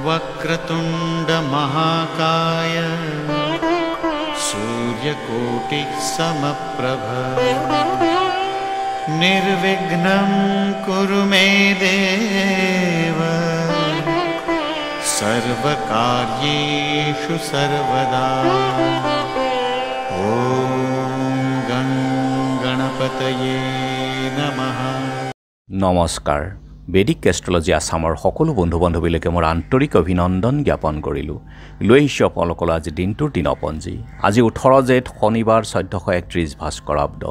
वक्रतुंड महाकाय सूर्यकोटि समप्रभ निर्विघ्नं कुरु मे देव सर्वकार्येषु सर्वदा। ओम गं गणपतये नमः। नमस्कार। বেদিক এষ্ট্ৰলজি আসামৰ সকলো বন্ধু বান্ধৱীলৈকে মোৰ আন্তৰিক অভিনন্দন জ্ঞাপন কৰিলোঁ। লৈ আহিছোঁ আপোনালোকৰ আজি দিনটোৰ দিনপঞ্জী। আজি 18 জেঠ শনিবাৰ 1431 ভাস্কৰাব্দ,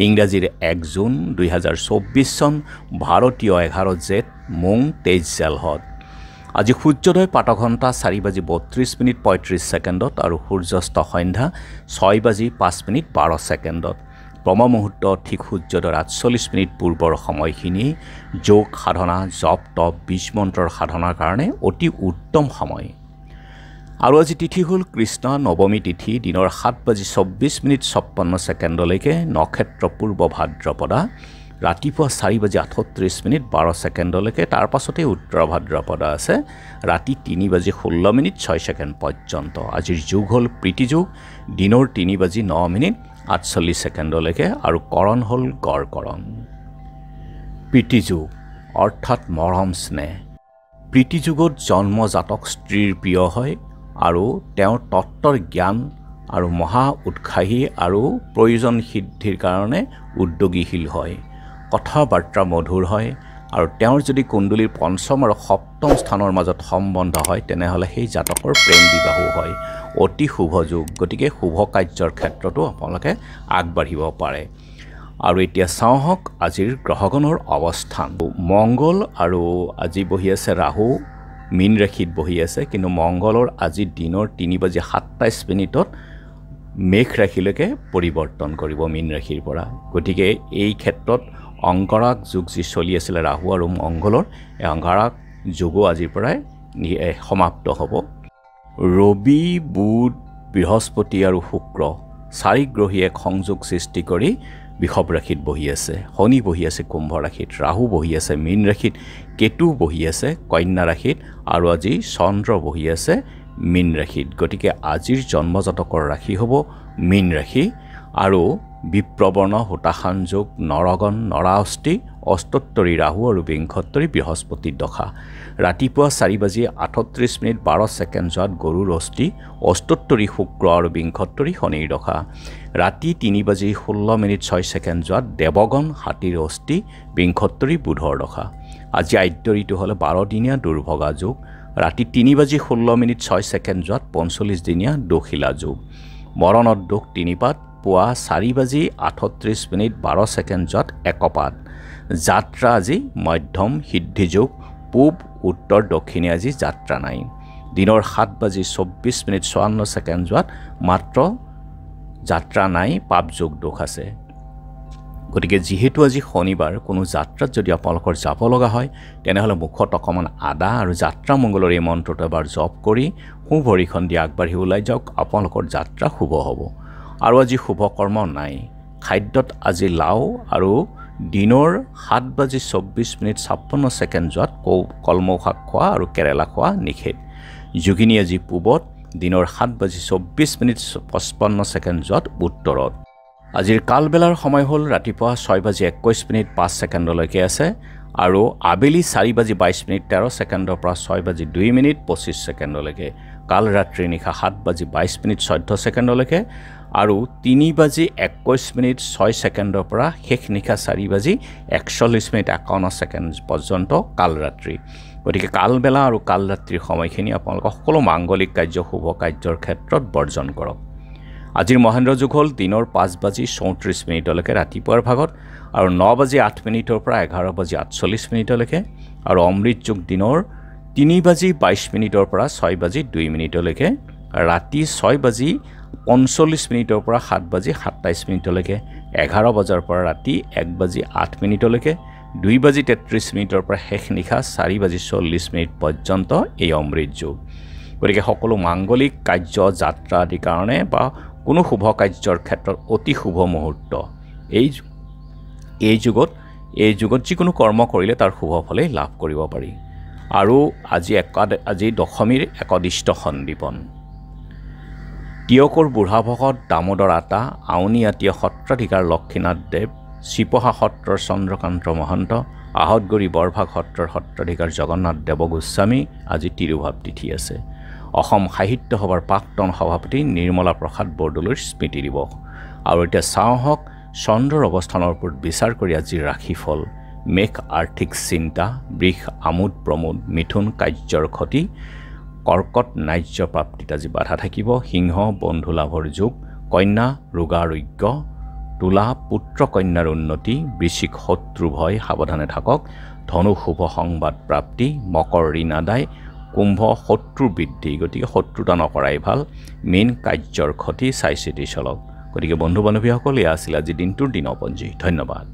ইংৰাজীৰ 1 জুন 2024 চন, ভাৰতীয় 11 জেঠ মোং 23 জেলহত। আজি সূৰ্যোদয় প্ৰাতঃঘণ্টা 4:32:35 আৰু সূৰ্যাস্ত সন্ধ্যা 6:05:12। ব্ৰহ্ম মুহূৰ্ত ঠিক সূৰ্যোদয়ৰ 48 মিনিট পূৰ্বৰ সময়খিনি যোগ সাধনা, জপ তপ, বীজ মন্ত্ৰৰ সাধনাৰ কাৰণে অতি উত্তম সময়। আৰু আজি তিথি হ'ল কৃষ্ণ নৱমী তিথি, দিনৰ 7:24:56 নক্ষত্ৰ পূৰ্ব ভাদ্ৰপদা, ৰাতিপুৱা 4:38:12 তাৰ পাছতে উত্তৰ ভাদ্ৰপদা আছে, ৰাতি 3:16:06 পৰ্যন্ত। আজিৰ যুগ হ'ল প্ৰীতি যুগ, দিনৰ 3:09:48 আৰু কৰণ হ'ল গড় কৰণ। প্ৰীতি যুগ অৰ্থাৎ মৰম স্নেহ। প্ৰীতি যুগত জন্মজাতক স্ত্ৰীৰ প্ৰিয় হয় আৰু তেওঁৰ তত্ত্বৰ জ্ঞান আৰু মহা উৎসাহী আৰু প্ৰয়োজন সিদ্ধিৰ কাৰণে উদ্যোগীশীল হয়। কথা বাৰ্তা মধুৰ হয় আৰু তেওঁৰ যদি কুণ্ডলীৰ 5ম আৰু 7ম স্থানৰ মাজত সম্বন্ধ হয় তেনেহ'লে সেই জাতকৰ প্ৰেম বিবাহো হয়। অতি শুভ যুগ, গতিকে শুভ কাৰ্যৰ ক্ষেত্ৰতো আপোনালোকে আগবাঢ়িব পাৰে। আৰু এতিয়া চাওঁহক আজিৰ গ্ৰহগণৰ অৱস্থান। মংগল আৰু আজি বহি আছে ৰাহু মীন ৰাশিত বহি আছে, কিন্তু মংগলৰ আজি দিনৰ 3:27 মেঘ ৰাশিলৈকে পৰিৱৰ্তন কৰিব মীন ৰাশিৰ পৰা। গতিকে এই ক্ষেত্ৰত অংগাৰক যুগ যি চলি আছিলে ৰাহু আৰু মংগলৰ, এই অংগাৰক যুগো আজিৰ পৰাই সমাপ্ত হ'ব। ৰবি, বুধ, বৃহস্পতি আৰু শুক্ৰ 4 গ্ৰহী এক সংযোগ সৃষ্টি কৰি বৃষভ ৰাশিত বহি আছে। শনি বহি আছে কুম্ভ ৰাশিত, ৰাহু বহি আছে মীন ৰাশিত, কেতু বহি আছে কন্যা ৰাশিত আৰু আজি চন্দ্ৰ বহি আছে মীন ৰাশিত। গতিকে আজিৰ জন্মজাতকৰ ৰাশি হ'ব মীন ৰাশি। আৰু বিপ্ৰবৰ্ণ হোতাশান যোগ, নৰগণ, নৰাঅষ্টি, অস্তোত্তৰী ৰাহু আৰু বিংশোত্তৰী বৃহস্পতিৰ দশা। ৰাতিপুৱা 4:38:12 যোৱাত গৰুৰ অষ্টি, অস্তোত্তৰী শুক্ৰ আৰু বিংশোত্তৰী শনিৰ দশা। ৰাতি 3:16:06 যোৱাত দেৱগণ, হাতীৰ অষ্টি, বিংশোত্তৰী বুধৰ দশা। আজি আদ্য ঋতু হ'লে 12 দিনীয়া দুৰ্ভগা যোগ। ৰাতি 3:16:06 যোৱাত 45 দিনীয়া দোশিলা যোগ। মৰণত দোষ 3 পাত, পুৱা 4:38:12 যোৱাত 1 পাত। যাত্ৰা আজি মধ্যম সিদ্ধি যোগ, পূব উত্তৰ দক্ষিণে আজি যাত্ৰা নাই। দিনৰ 7:24:54 যোৱাত মাত্ৰ যাত্ৰা নাই, পাপ যোগ দোষ আছে। গতিকে যিহেতু আজি শনিবাৰ, কোনো যাত্ৰাত যদি আপোনালোকৰ যাব লগা হয় তেনেহ'লে মুখত অকণমান আদা আৰু যাত্ৰা মংগলৰ এই মন্ত্ৰটো এবাৰ জপ কৰি সোঁ ভৰিখন দি আগবাঢ়ি ওলাই যাওক, আপোনালোকৰ যাত্ৰা শুভ হ'ব। আৰু আজি শুভ কৰ্ম নাই। খাদ্যত আজি লাও আৰু দিনৰ 7:24:56 যোৱাত কলমৌ শাক খোৱা আৰু কেৰেলা খোৱা নিষেধ। যোগিনী আজি পূবত, দিনৰ 7:24:55 যোৱাত উত্তৰত। আজিৰ কালবেলাৰ সময় হ'ল ৰাতিপুৱা 6:21:05 আছে আৰু আবেলি 4:22:13 পৰা 6:02:25 কাল ৰাত্ৰি নিশা 7:22:14 আৰু 3:21:06 পৰা শেষ নিশা 4:41:51 পৰ্যন্ত কাল ৰাত্ৰি। গতিকে কালবেলা আৰু কাল ৰাত্ৰিৰ সময়খিনি আপোনালোকৰ সকলো মাংগলিক কাৰ্য শুভ কাৰ্যৰ ক্ষেত্ৰত বৰ্জন কৰক। আজিৰ মহেন্দ্ৰ যুগ হ'ল দিনৰ 5:34 ৰাতিপুৱাৰ ভাগত আৰু 9:08 পৰা 11:48 আৰু অমৃত যুগ দিনৰ 3:22 পৰা 6:02 ৰাতি 6:45 পৰা 7:27 11 বজাৰ পৰা ৰাতি 1:08 2:33 পৰা শেষ নিশা 4:40 পৰ্যন্ত এই অমৃত যুগ। গতিকে সকলো মাংগলিক কাৰ্য যাত্ৰা আদিৰ কাৰণে বা কোনো শুভ কাৰ্যৰ ক্ষেত্ৰত অতি শুভ মুহূৰ্ত। এই যুগত যিকোনো কৰ্ম কৰিলে তাৰ শুভ ফলেই লাভ কৰিব পাৰি। আৰু আজি দশমীৰ একদিষ্ট সন্দীপন। টিয়কৰ বুঢ়া ভকত দামোদৰ আতা, আউনীআটীয়া সত্ৰাধিকাৰ লক্ষীনাথ দেৱ, চিপহা সত্ৰৰ চন্দ্ৰকান্ত মহন্ত, আহতগুৰি বৰভাগ সত্ৰৰ সত্ৰাধিকাৰ জগন্নাথ দেৱ গোস্বামী আজি তিৰুভাৱ তিথি আছে। অসম সাহিত্য সভাৰ প্ৰাক্তন সভাপতি নিৰ্মলা প্ৰসাদ বৰদলৈৰ স্মৃতি দিৱস। আৰু এতিয়া চাওঁহক চন্দ্ৰৰ অৱস্থানৰ ওপৰত বিচাৰ কৰি আজিৰ ৰাশিফল। মেঘ আৰ্থিক চিন্তা, বৃষ আমোদ প্ৰমোদ, মিথুন কাৰ্যৰ ক্ষতি, কৰ্কট ন্যায্য প্ৰাপ্তিত আজি বাধা থাকিব, সিংহ বন্ধু লাভৰ যোগ, কন্যা ৰোগাৰোগ্য, তুলা পুত্ৰ কন্যাৰ উন্নতি, বৃশ্চিক শত্ৰু ভয় সাৱধানে থাকক, ধনু শুভ সংবাদ প্ৰাপ্তি, মকৰ ঋণ আদায়, কুম্ভ শত্ৰু বৃদ্ধি, গতিকে শত্ৰুতা নকৰাই ভাল, মীন কাৰ্যৰ ক্ষতি, চাই চিতি চলক। গতিকে বন্ধু বান্ধৱীসকল, এয়া আছিল আজি দিনটোৰ দিনপঞ্জী। ধন্যবাদ।